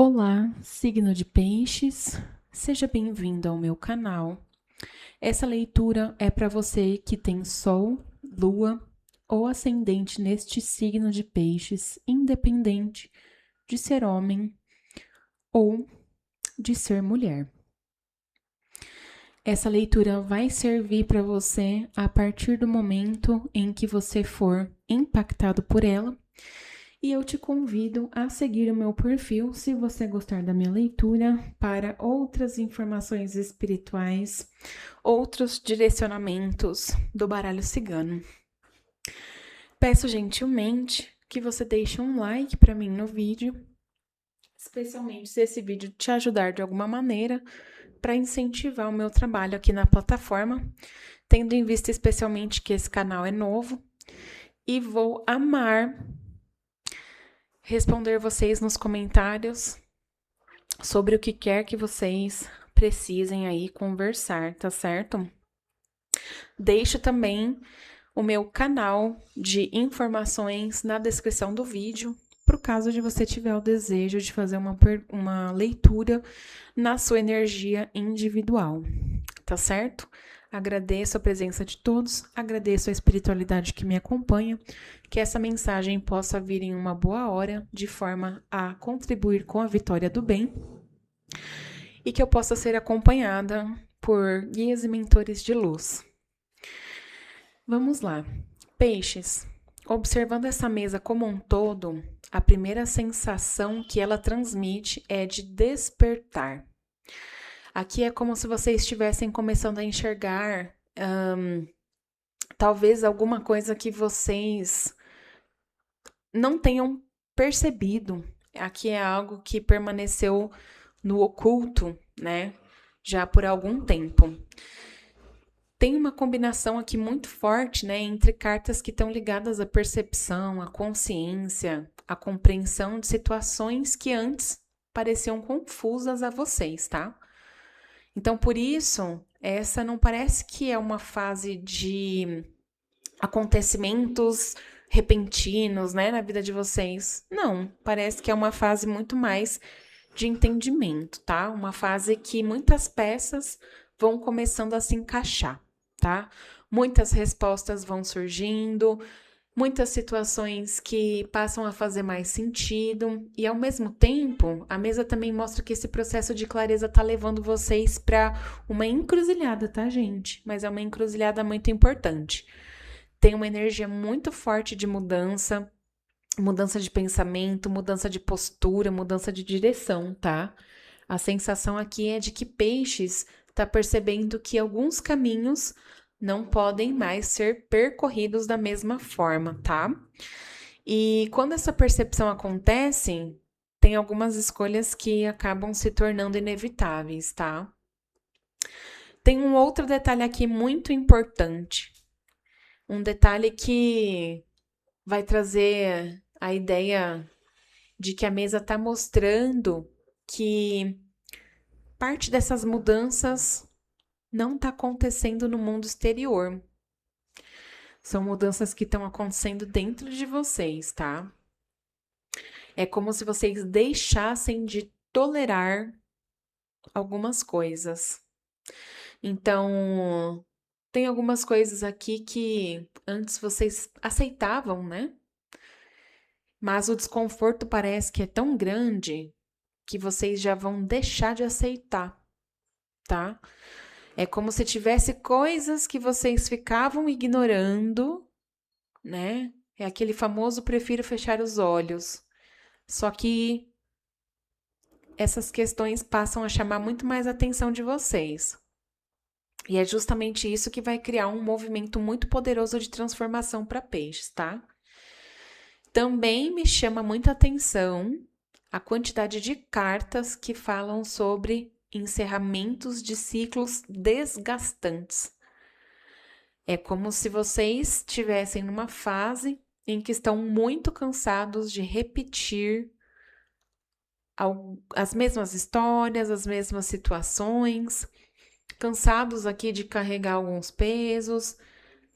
Olá, signo de Peixes, seja bem-vindo ao meu canal. Essa leitura é para você que tem Sol, Lua ou Ascendente neste signo de Peixes, independente de ser homem ou de ser mulher. Essa leitura vai servir para você a partir do momento em que você for impactado por ela. E eu te convido a seguir o meu perfil se você gostar da minha leitura para outras informações espirituais, outros direcionamentos do baralho cigano. Peço gentilmente que você deixe um like para mim no vídeo, especialmente se esse vídeo te ajudar de alguma maneira para incentivar o meu trabalho aqui na plataforma, tendo em vista especialmente que esse canal é novo e vou amar responder vocês nos comentários sobre o que quer que vocês precisem aí conversar, tá certo? Deixo também o meu canal de informações na descrição do vídeo, pro caso de você tiver o desejo de fazer uma leitura na sua energia individual, tá certo? Agradeço a presença de todos, agradeço a espiritualidade que me acompanha, que essa mensagem possa vir em uma boa hora, de forma a contribuir com a vitória do bem, e que eu possa ser acompanhada por guias e mentores de luz. Vamos lá. Peixes, observando essa mesa como um todo, a primeira sensação que ela transmite é de despertar. Aqui é como se vocês estivessem começando a enxergar talvez alguma coisa que vocês não tenham percebido. Aqui é algo que permaneceu no oculto, né? Já por algum tempo. Tem uma combinação aqui muito forte, né? Entre cartas que estão ligadas à percepção, à consciência, à compreensão de situações que antes pareciam confusas a vocês, tá? Então, por isso, essa não parece que é uma fase de acontecimentos repentinos, né, na vida de vocês. Não, parece que é uma fase muito mais de entendimento, tá? Uma fase que muitas peças vão começando a se encaixar, tá? Muitas respostas vão surgindo, muitas situações que passam a fazer mais sentido, e ao mesmo tempo, a mesa também mostra que esse processo de clareza tá levando vocês para uma encruzilhada, tá, gente? Mas é uma encruzilhada muito importante. Tem uma energia muito forte de mudança, mudança de pensamento, mudança de postura, mudança de direção, tá? A sensação aqui é de que Peixes tá percebendo que alguns caminhos não podem mais ser percorridos da mesma forma, tá? E quando essa percepção acontece, tem algumas escolhas que acabam se tornando inevitáveis, tá? Tem um outro detalhe aqui muito importante. Um detalhe que vai trazer a ideia de que a mesa está mostrando que parte dessas mudanças não está acontecendo no mundo exterior. São mudanças que estão acontecendo dentro de vocês, tá? É como se vocês deixassem de tolerar algumas coisas. Então, tem algumas coisas aqui que antes vocês aceitavam, né? Mas o desconforto parece que é tão grande que vocês já vão deixar de aceitar, tá? É como se tivesse coisas que vocês ficavam ignorando, né? É aquele famoso prefiro fechar os olhos. Só que essas questões passam a chamar muito mais a atenção de vocês. E é justamente isso que vai criar um movimento muito poderoso de transformação para peixes, tá? Também me chama muita atenção a quantidade de cartas que falam sobre encerramentos de ciclos desgastantes. É como se vocês estivessem numa fase em que estão muito cansados de repetir as mesmas histórias, as mesmas situações, cansados aqui de carregar alguns pesos,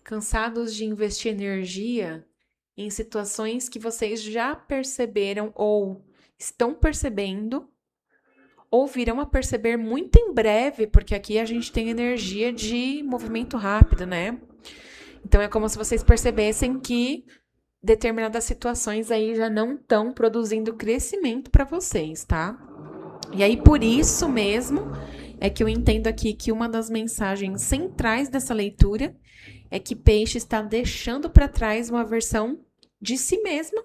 cansados de investir energia em situações que vocês já perceberam ou estão percebendo ou virão a perceber muito em breve, porque aqui a gente tem energia de movimento rápido, né? Então é como se vocês percebessem que determinadas situações aí já não estão produzindo crescimento para vocês, tá? E aí por isso mesmo é que eu entendo aqui que uma das mensagens centrais dessa leitura é que Peixe está deixando para trás uma versão de si mesma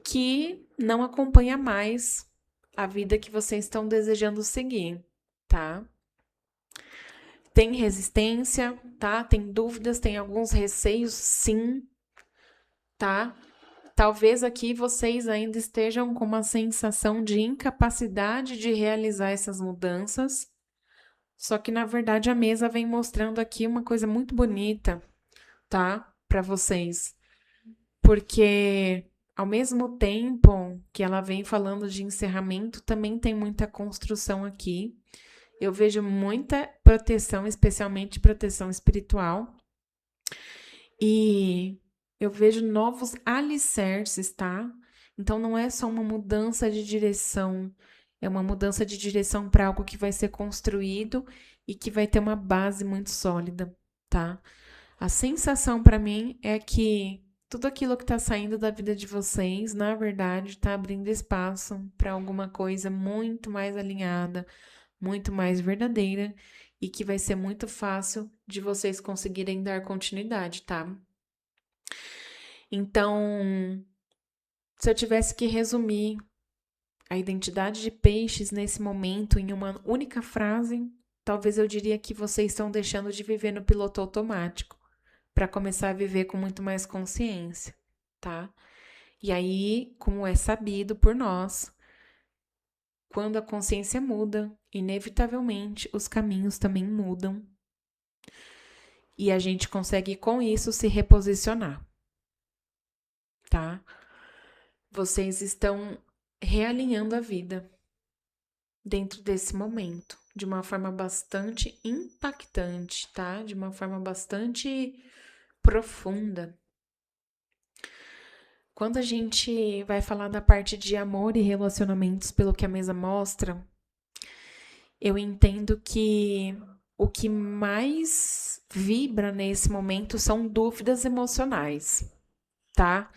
que não acompanha mais a vida que vocês estão desejando seguir, tá? Tem resistência, tá? Tem dúvidas, tem alguns receios, sim, tá? Talvez aqui vocês ainda estejam com uma sensação de incapacidade de realizar essas mudanças. Só que na verdade a mesa vem mostrando aqui uma coisa muito bonita, tá? Para vocês. Porque ao mesmo tempo que ela vem falando de encerramento, também tem muita construção aqui. Eu vejo muita proteção, especialmente proteção espiritual. E eu vejo novos alicerces, tá? Então não é só uma mudança de direção, é uma mudança de direção para algo que vai ser construído e que vai ter uma base muito sólida, tá? A sensação para mim é que tudo aquilo que está saindo da vida de vocês, na verdade, está abrindo espaço para alguma coisa muito mais alinhada, muito mais verdadeira e que vai ser muito fácil de vocês conseguirem dar continuidade, tá? Então, se eu tivesse que resumir a identidade de Peixes nesse momento em uma única frase, talvez eu diria que vocês estão deixando de viver no piloto automático para começar a viver com muito mais consciência, tá? E aí, como é sabido por nós, quando a consciência muda, inevitavelmente os caminhos também mudam. E a gente consegue com isso se reposicionar, tá? Vocês estão realinhando a vida dentro desse momento, de uma forma bastante impactante, tá? De uma forma bastante profunda. Quando a gente vai falar da parte de amor e relacionamentos, pelo que a mesa mostra, eu entendo que o que mais vibra nesse momento são dúvidas emocionais, tá?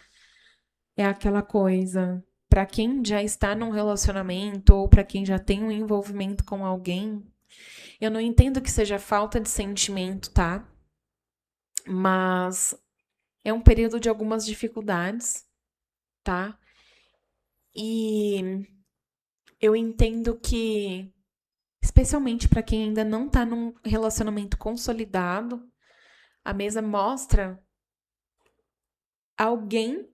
É aquela coisa, para quem já está num relacionamento ou para quem já tem um envolvimento com alguém, eu não entendo que seja falta de sentimento, tá? Mas é um período de algumas dificuldades, tá? E eu entendo que, especialmente para quem ainda não tá num relacionamento consolidado, a mesa mostra alguém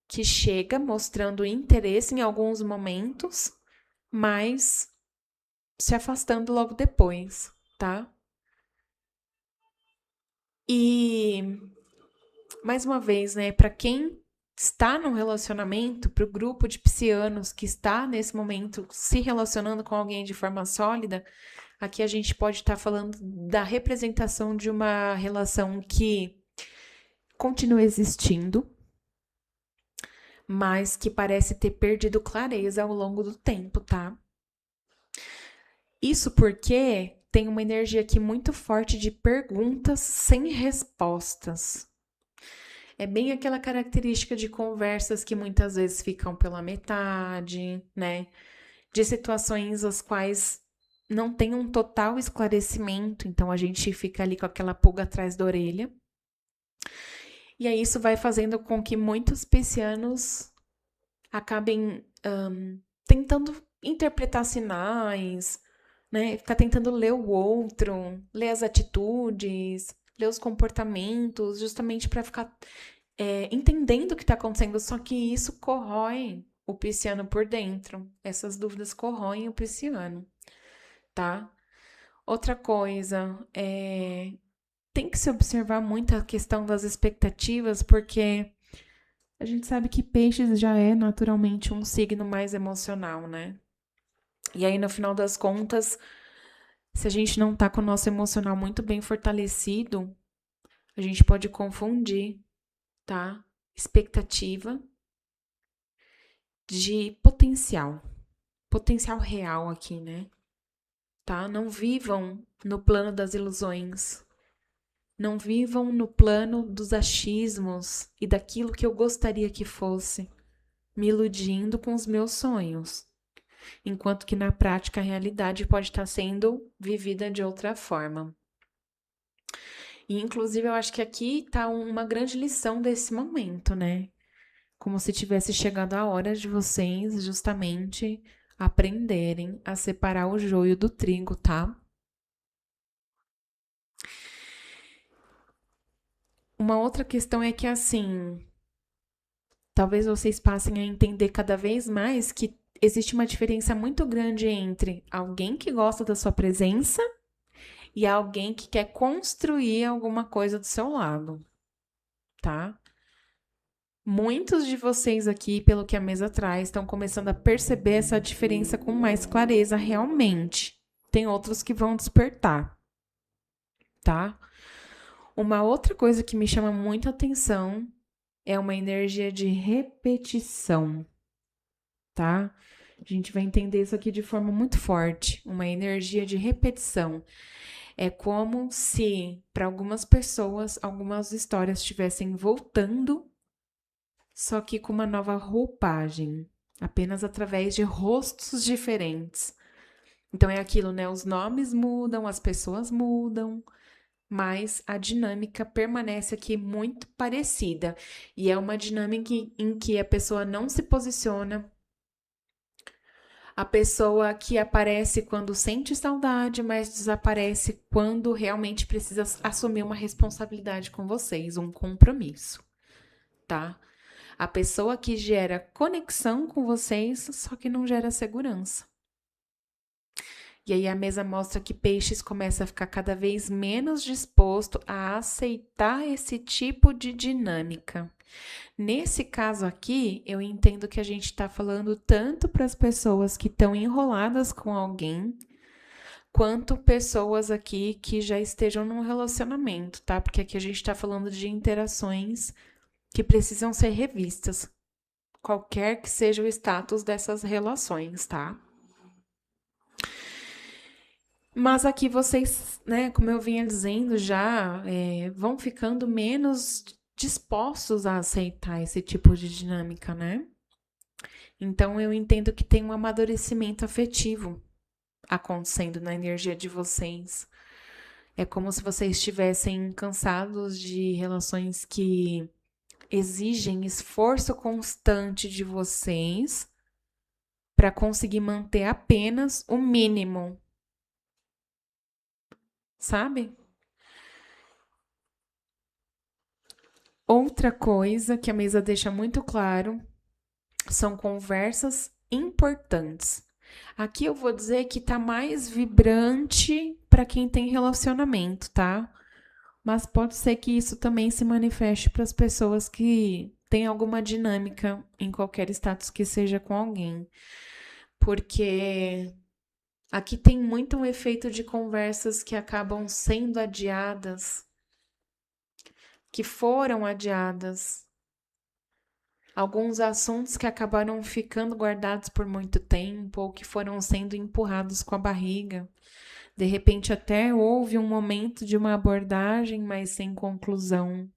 que chega mostrando interesse em alguns momentos, mas se afastando logo depois, tá? E mais uma vez, né, para quem está num relacionamento, para o grupo de piscianos que está nesse momento se relacionando com alguém de forma sólida, aqui a gente pode estar falando da representação de uma relação que continua existindo, mas que parece ter perdido clareza ao longo do tempo, tá? Isso porque tem uma energia aqui muito forte de perguntas sem respostas. É bem aquela característica de conversas que muitas vezes ficam pela metade, né? De situações as quais não tem um total esclarecimento, então a gente fica ali com aquela pulga atrás da orelha. E aí isso vai fazendo com que muitos piscianos acabem tentando interpretar sinais, né? Ficar tentando ler o outro, ler as atitudes, ler os comportamentos, justamente para ficar entendendo o que está acontecendo. Só que isso corrói o pisciano por dentro. Essas dúvidas corroem o pisciano, tá? Outra coisa, tem que se observar muito a questão das expectativas, porque a gente sabe que peixes já é naturalmente um signo mais emocional, né? E aí, no final das contas, se a gente não tá com o nosso emocional muito bem fortalecido, a gente pode confundir, tá? Expectativa de potencial. potencial real aqui, né? Tá? Não vivam no plano das ilusões. Não vivam no plano dos achismos e daquilo que eu gostaria que fosse, me iludindo com os meus sonhos. Enquanto que na prática a realidade pode estar sendo vivida de outra forma. E inclusive eu acho que aqui está uma grande lição desse momento, né? Como se tivesse chegado a hora de vocês justamente aprenderem a separar o joio do trigo, tá? Uma outra questão é que assim, talvez vocês passem a entender cada vez mais que existe uma diferença muito grande entre alguém que gosta da sua presença e alguém que quer construir alguma coisa do seu lado, tá? Muitos de vocês aqui, pelo que a mesa traz, estão começando a perceber essa diferença com mais clareza realmente. Tem outros que vão despertar, tá? Uma outra coisa que me chama muito a atenção é uma energia de repetição, tá? A gente vai entender isso aqui de forma muito forte. Uma energia de repetição. É como se, para algumas pessoas, algumas histórias estivessem voltando, só que com uma nova roupagem, apenas através de rostos diferentes. Então é aquilo, né? Os nomes mudam, as pessoas mudam, mas a dinâmica permanece aqui muito parecida. E é uma dinâmica em que a pessoa não se posiciona, a pessoa que aparece quando sente saudade, mas desaparece quando realmente precisa assumir uma responsabilidade com vocês, um compromisso, tá? A pessoa que gera conexão com vocês, só que não gera segurança. E aí a mesa mostra que Peixes começa a ficar cada vez menos disposto a aceitar esse tipo de dinâmica. Nesse caso aqui, eu entendo que a gente está falando tanto para as pessoas que estão enroladas com alguém, quanto pessoas aqui que já estejam num relacionamento, tá? Porque aqui a gente está falando de interações que precisam ser revistas, qualquer que seja o status dessas relações, tá? Mas aqui vocês, né, como eu vinha dizendo já, vão ficando menos dispostos a aceitar esse tipo de dinâmica, né? Então eu entendo que tem um amadurecimento afetivo acontecendo na energia de vocês. É como se vocês estivessem cansados de relações que exigem esforço constante de vocês para conseguir manter apenas o mínimo, sabe? Outra coisa que a mesa deixa muito claro são conversas importantes. Aqui eu vou dizer que tá mais vibrante para quem tem relacionamento, tá? Mas pode ser que isso também se manifeste para as pessoas que têm alguma dinâmica em qualquer status que seja com alguém. Porque aqui tem muito um efeito de conversas que acabam sendo adiadas, que foram adiadas. Alguns assuntos que acabaram ficando guardados por muito tempo ou que foram sendo empurrados com a barriga. De repente, até houve um momento de uma abordagem, mas sem conclusão,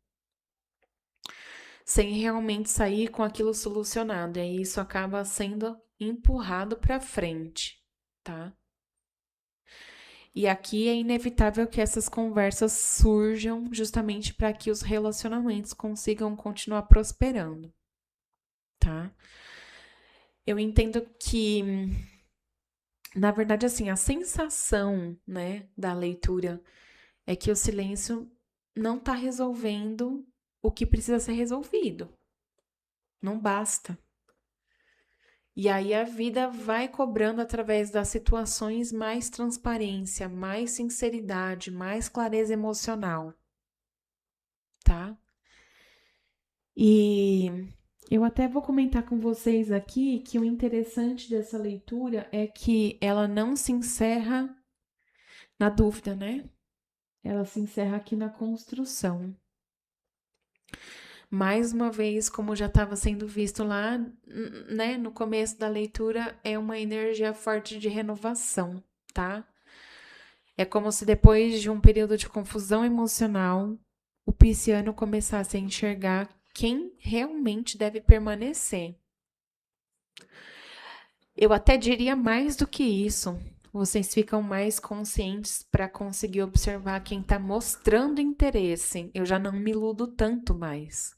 sem realmente sair com aquilo solucionado. E aí isso acaba sendo empurrado para frente, tá? E aqui é inevitável que essas conversas surjam justamente para que os relacionamentos consigam continuar prosperando, tá? Eu entendo que, na verdade, assim, a sensação, né, da leitura é que o silêncio não está resolvendo o que precisa ser resolvido. Não basta. E aí a vida vai cobrando através das situações mais transparência, mais sinceridade, mais clareza emocional, tá? E eu até vou comentar com vocês aqui que o interessante dessa leitura é que ela não se encerra na dúvida, né? Ela se encerra aqui na construção. Mais uma vez, como já estava sendo visto lá, né, no começo da leitura, é uma energia forte de renovação, tá? É como se depois de um período de confusão emocional, o pisciano começasse a enxergar quem realmente deve permanecer. Eu até diria mais do que isso. Vocês ficam mais conscientes para conseguir observar quem está mostrando interesse. Eu já não me iludo tanto mais.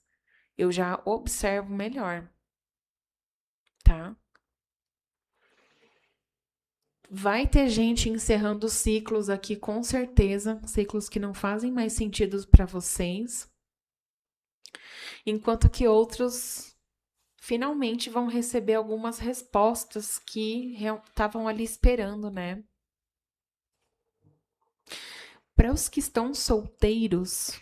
Eu já observo melhor, tá? Vai ter gente encerrando ciclos aqui, com certeza, ciclos que não fazem mais sentido para vocês, enquanto que outros finalmente vão receber algumas respostas que estavam ali esperando, né? Para os que estão solteiros,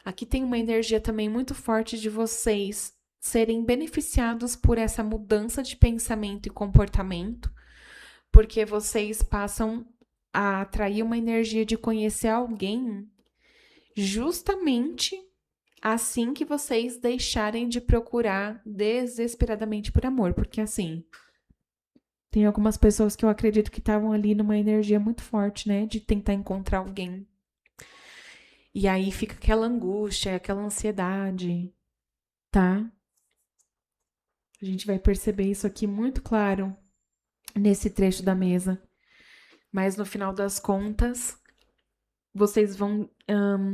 aqui tem uma energia também muito forte de vocês serem beneficiados por essa mudança de pensamento e comportamento, porque vocês passam a atrair uma energia de conhecer alguém justamente assim que vocês deixarem de procurar desesperadamente por amor, porque assim, tem algumas pessoas que eu acredito que estavam ali numa energia muito forte, né, de tentar encontrar alguém. E aí fica aquela angústia, aquela ansiedade, tá? A gente vai perceber isso aqui muito claro nesse trecho da mesa. Mas no final das contas, vocês vão,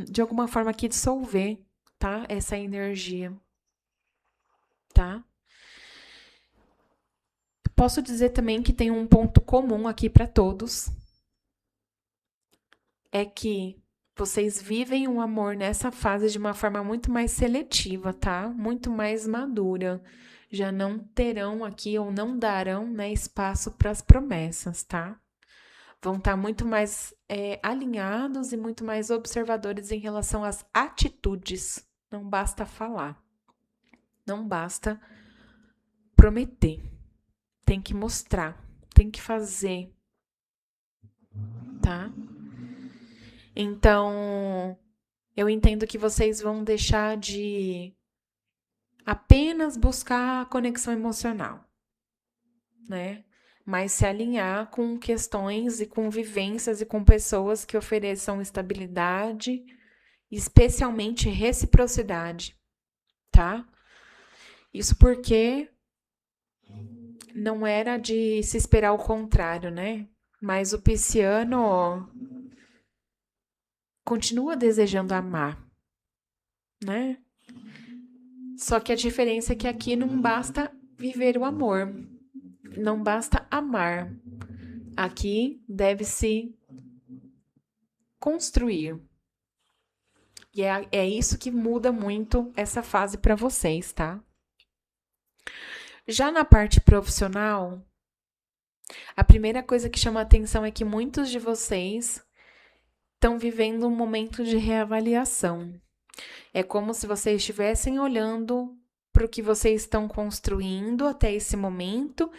de alguma forma aqui, dissolver, tá? Essa energia, tá? Posso dizer também que tem um ponto comum aqui para todos. É que vocês vivem o amor nessa fase de uma forma muito mais seletiva, tá? Muito mais madura. Já não terão aqui ou não darão, né, espaço para as promessas, tá? Vão estar muito mais alinhados e muito mais observadores em relação às atitudes. Não basta falar. Não basta prometer. Tem que mostrar. Tem que fazer, tá? Então, eu entendo que vocês vão deixar de apenas buscar a conexão emocional, né? Mas se alinhar com questões e com vivências e com pessoas que ofereçam estabilidade, especialmente reciprocidade, tá? Isso porque não era de se esperar o contrário, né? Mas o pisciano continua desejando amar, né? Só que a diferença é que aqui não basta viver o amor, não basta amar. Aqui deve-se construir. E é isso que muda muito essa fase para vocês, tá? Já na parte profissional, a primeira coisa que chama a atenção é que muitos de vocês estão vivendo um momento de reavaliação. É como se vocês estivessem olhando para o que vocês estão construindo até esse momento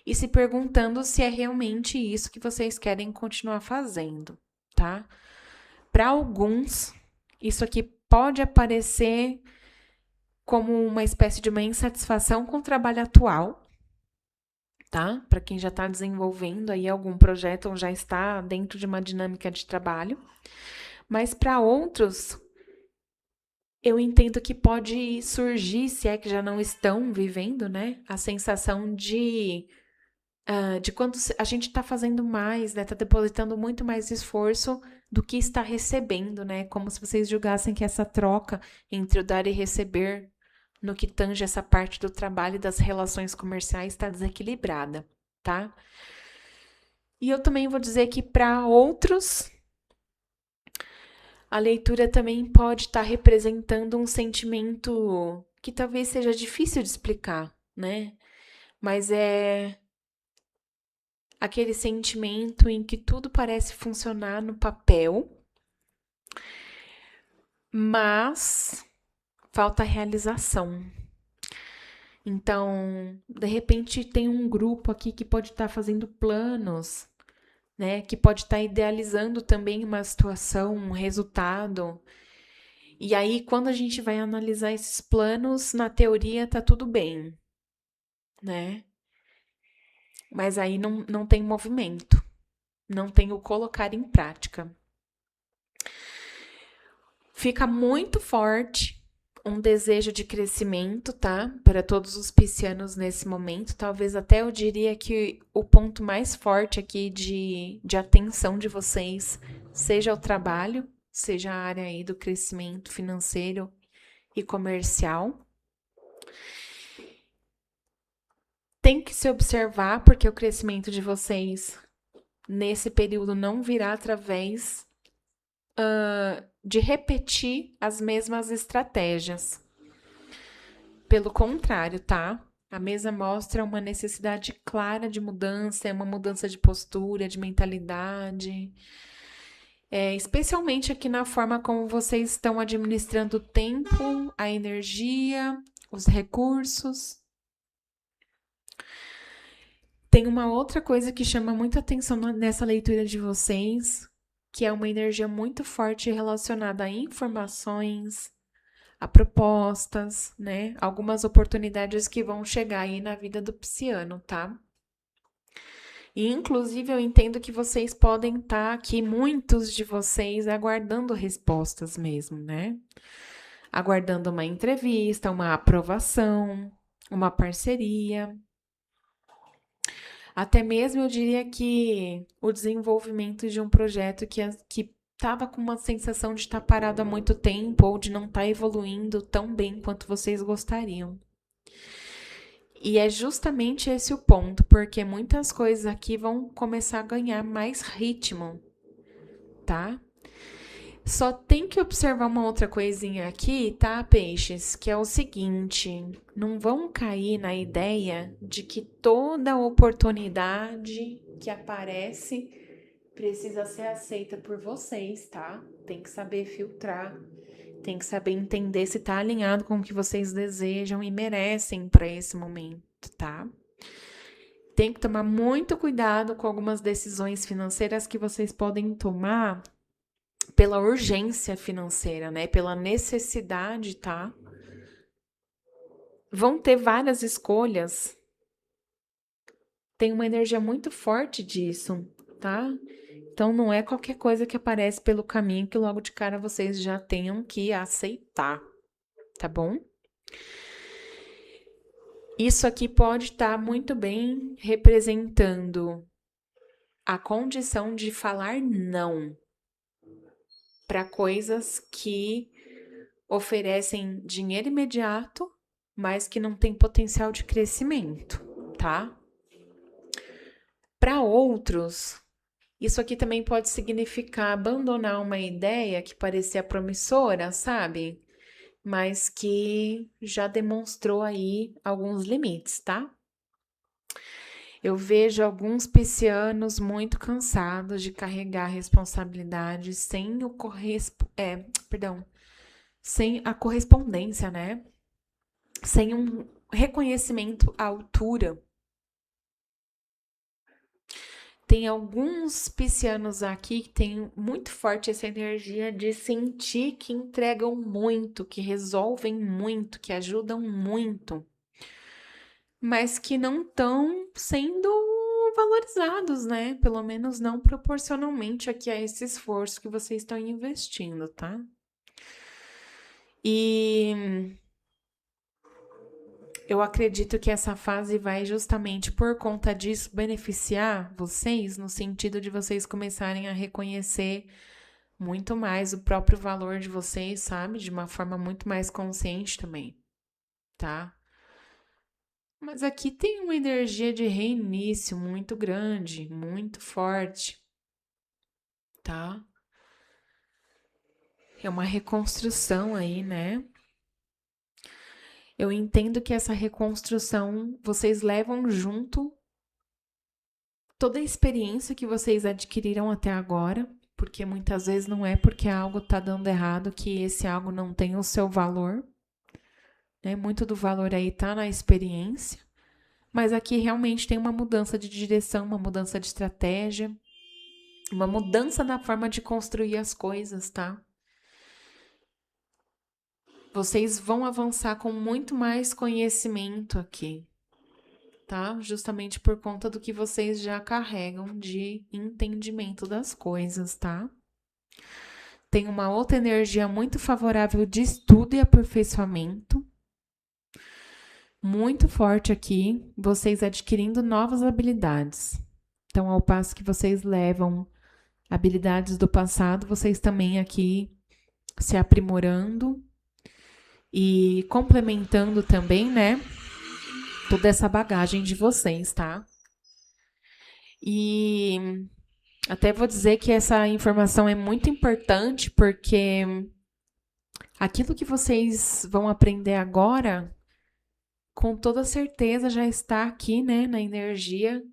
e se perguntando se é realmente isso que vocês querem continuar fazendo, tá? Para alguns, isso aqui pode aparecer como uma espécie de uma insatisfação com o trabalho atual, tá? Para quem já está desenvolvendo aí algum projeto ou já está dentro de uma dinâmica de trabalho. Mas para outros, eu entendo que pode surgir, se é que já não estão vivendo, né? A sensação de quando a gente está fazendo mais, né? Está depositando muito mais esforço do que está recebendo, né? Como se vocês julgassem que essa troca entre o dar e receber, no que tange essa parte do trabalho e das relações comerciais, está desequilibrada, tá? E eu também vou dizer que para outros, a leitura também pode estar representando um sentimento que talvez seja difícil de explicar, né? Mas é aquele sentimento em que tudo parece funcionar no papel, mas falta realização. Então, de repente, tem um grupo aqui que pode estar fazendo planos, né? Que pode estar idealizando também uma situação, um resultado. E aí, quando a gente vai analisar esses planos, na teoria tá tudo bem, né? Mas aí não tem movimento, não tem o colocar em prática. Fica muito forte um desejo de crescimento, tá? Para todos os piscianos nesse momento. Talvez até eu diria que o ponto mais forte aqui de atenção de vocês seja o trabalho, seja a área aí do crescimento financeiro e comercial. Tem que se observar, porque o crescimento de vocês nesse período não virá através de repetir as mesmas estratégias. Pelo contrário, tá? A mesa mostra uma necessidade clara de mudança, uma mudança de postura, de mentalidade. Especialmente aqui na forma como vocês estão administrando o tempo, a energia, os recursos. Tem uma outra coisa que chama muita atenção nessa leitura de vocês, que é uma energia muito forte relacionada a informações, a propostas, né? Algumas oportunidades que vão chegar aí na vida do pisciano, tá? E inclusive eu entendo que vocês podem estar aqui, muitos de vocês, aguardando respostas mesmo, né? Aguardando uma entrevista, uma aprovação, uma parceria. Até mesmo eu diria que o desenvolvimento de um projeto que estava com uma sensação de estar parado há muito tempo ou de não estar evoluindo tão bem quanto vocês gostariam. E é justamente esse o ponto, porque muitas coisas aqui vão começar a ganhar mais ritmo, tá? Só tem que observar uma outra coisinha aqui, tá, peixes? Que é o seguinte: não vão cair na ideia de que toda oportunidade que aparece precisa ser aceita por vocês, tá? Tem que saber filtrar, tem que saber entender se tá alinhado com o que vocês desejam e merecem para esse momento, tá? Tem que tomar muito cuidado com algumas decisões financeiras que vocês podem tomar pela urgência financeira, né? Pela necessidade, tá? Vão ter várias escolhas. Tem uma energia muito forte disso, tá? Então não é qualquer coisa que aparece pelo caminho que logo de cara vocês já tenham que aceitar, tá bom? Isso aqui pode estar muito bem representando a condição de falar não para coisas que oferecem dinheiro imediato, mas que não tem potencial de crescimento, tá? Para outros, isso aqui também pode significar abandonar uma ideia que parecia promissora, sabe? Mas que já demonstrou aí alguns limites, tá? Eu vejo alguns piscianos muito cansados de carregar responsabilidades sem sem a correspondência, né? Sem um reconhecimento à altura. Tem alguns piscianos aqui que têm muito forte essa energia de sentir que entregam muito, que resolvem muito, que ajudam muito, mas que não estão sendo valorizados, né? Pelo menos não proporcionalmente aqui a esse esforço que vocês estão investindo, tá? E eu acredito que essa fase vai justamente por conta disso beneficiar vocês, no sentido de vocês começarem a reconhecer muito mais o próprio valor de vocês, sabe? De uma forma muito mais consciente também, tá? Mas aqui tem uma energia de reinício muito grande, muito forte, tá? É uma reconstrução aí, né? Eu entendo que essa reconstrução vocês levam junto toda a experiência que vocês adquiriram até agora, porque muitas vezes não é porque algo tá dando errado que esse algo não tem o seu valor, né? Muito do valor aí tá na experiência, mas aqui realmente tem uma mudança de direção, uma mudança de estratégia, uma mudança na forma de construir as coisas, tá? vocês vão avançar com muito mais conhecimento aqui, tá? Justamente por conta do que vocês já carregam de entendimento das coisas, tá? Tem uma outra energia muito favorável de estudo e aperfeiçoamento. Muito forte aqui, vocês adquirindo novas habilidades. Então, ao passo que vocês levam habilidades do passado, vocês também aqui se aprimorando e complementando também, né? Toda essa bagagem de vocês, tá? E até vou dizer que essa informação é muito importante porque aquilo que vocês vão aprender agora, com toda certeza já está aqui, né, na energia.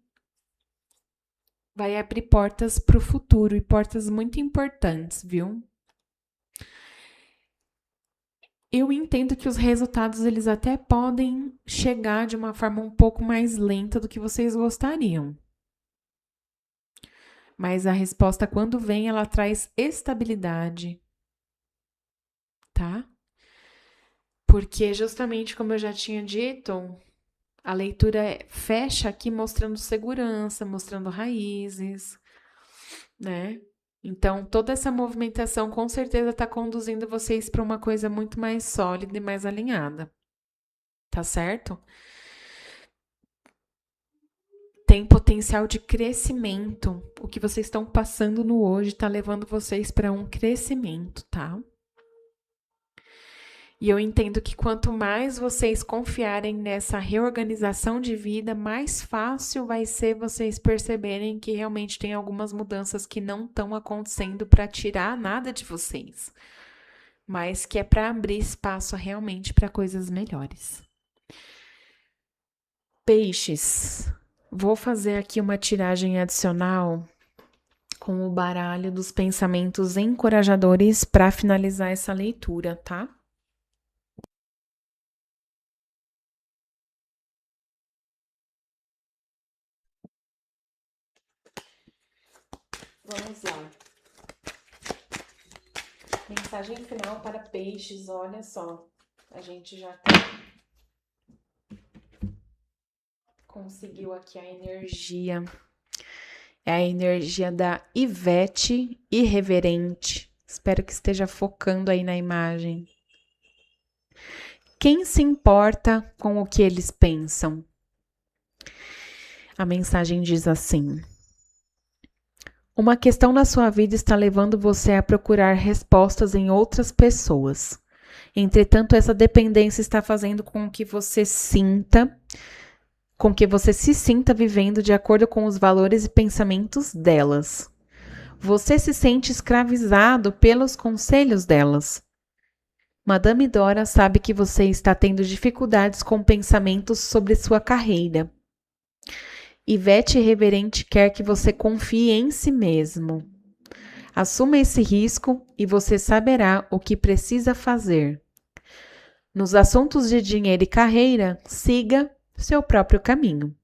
Vai abrir portas para o futuro e portas muito importantes, viu? Eu entendo que os resultados eles até podem chegar de uma forma um pouco mais lenta do que vocês gostariam. Mas a resposta, quando vem, ela traz estabilidade, tá? Porque justamente como eu já tinha dito, a leitura fecha aqui mostrando segurança, mostrando raízes, né? Então, toda essa movimentação com certeza está conduzindo vocês para uma coisa muito mais sólida e mais alinhada. Tá certo? Tem potencial de crescimento. O que vocês estão passando no hoje está levando vocês para um crescimento, tá? E eu entendo que quanto mais vocês confiarem nessa reorganização de vida, mais fácil vai ser vocês perceberem que realmente tem algumas mudanças que não estão acontecendo para tirar nada de vocês, mas que é para abrir espaço realmente para coisas melhores. Peixes, vou fazer aqui uma tiragem adicional com o baralho dos pensamentos encorajadores para finalizar essa leitura, tá? Vamos lá. Mensagem final para peixes, olha só. A gente já conseguiu aqui a energia. É a energia da Ivete irreverente. Espero que esteja focando aí na imagem. Quem se importa com o que eles pensam? A mensagem diz assim: uma questão na sua vida está levando você a procurar respostas em outras pessoas. Entretanto, essa dependência está fazendo com que você se sinta vivendo de acordo com os valores e pensamentos delas. Você se sente escravizado pelos conselhos delas. Madame Dora sabe que você está tendo dificuldades com pensamentos sobre sua carreira. Ivete Irreverente quer que você confie em si mesmo. Assuma esse risco e você saberá o que precisa fazer. Nos assuntos de dinheiro e carreira, siga seu próprio caminho.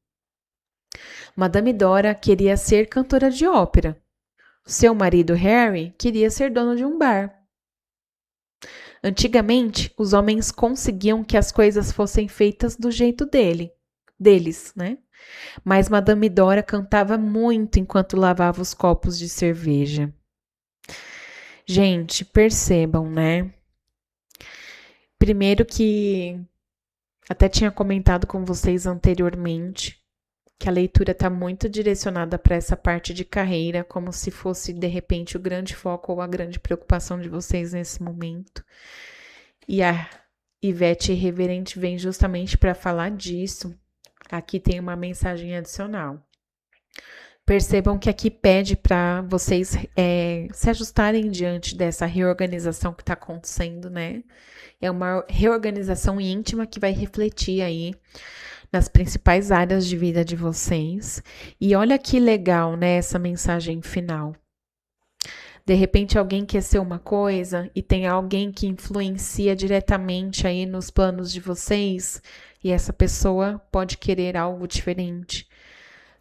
Madame Dora queria ser cantora de ópera. Seu marido Harry queria ser dono de um bar. Antigamente, os homens conseguiam que as coisas fossem feitas do jeito deles, né? Mas Madame Dora cantava muito enquanto lavava os copos de cerveja. Gente, percebam, né? Primeiro que até tinha comentado com vocês anteriormente que a leitura está muito direcionada para essa parte de carreira, como se fosse, de repente, o grande foco ou a grande preocupação de vocês nesse momento. E a Ivete Irreverente vem justamente para falar disso. Aqui tem uma mensagem adicional. Percebam que aqui pede para vocês se ajustarem diante dessa reorganização que está acontecendo, né? É uma reorganização íntima que vai refletir aí nas principais áreas de vida de vocês. E olha que legal, né, essa mensagem final. De repente alguém quer ser uma coisa e tem alguém que influencia diretamente aí nos planos de vocês e essa pessoa pode querer algo diferente.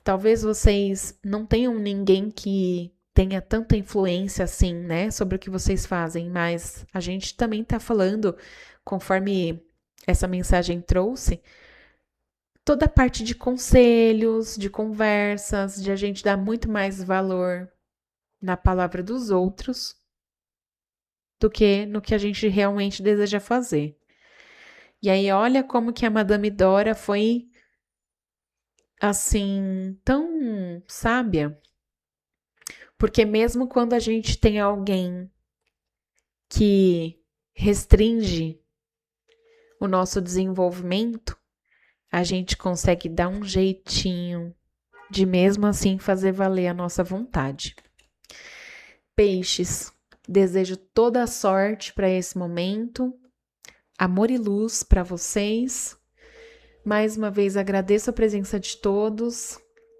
Talvez vocês não tenham ninguém que tenha tanta influência assim, né, sobre o que vocês fazem, mas a gente também tá falando conforme essa mensagem trouxe, toda a parte de conselhos, de conversas, de a gente dar muito mais valor na palavra dos outros do que no que a gente realmente deseja fazer. E aí, olha como que a Madame Dora foi, assim, tão sábia. Porque mesmo quando a gente tem alguém que restringe o nosso desenvolvimento, a gente consegue dar um jeitinho de mesmo assim fazer valer a nossa vontade. Peixes, desejo toda a sorte para esse momento, amor e luz para vocês. Mais uma vez agradeço a presença de todos.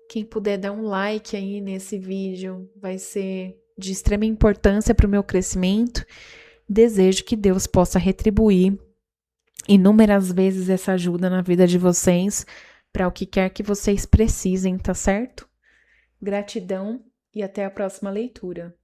Quem puder dar um like aí nesse vídeo vai ser de extrema importância para o meu crescimento. Desejo que Deus possa retribuir inúmeras vezes essa ajuda na vida de vocês para o que quer que vocês precisem, tá certo? Gratidão e até a próxima leitura.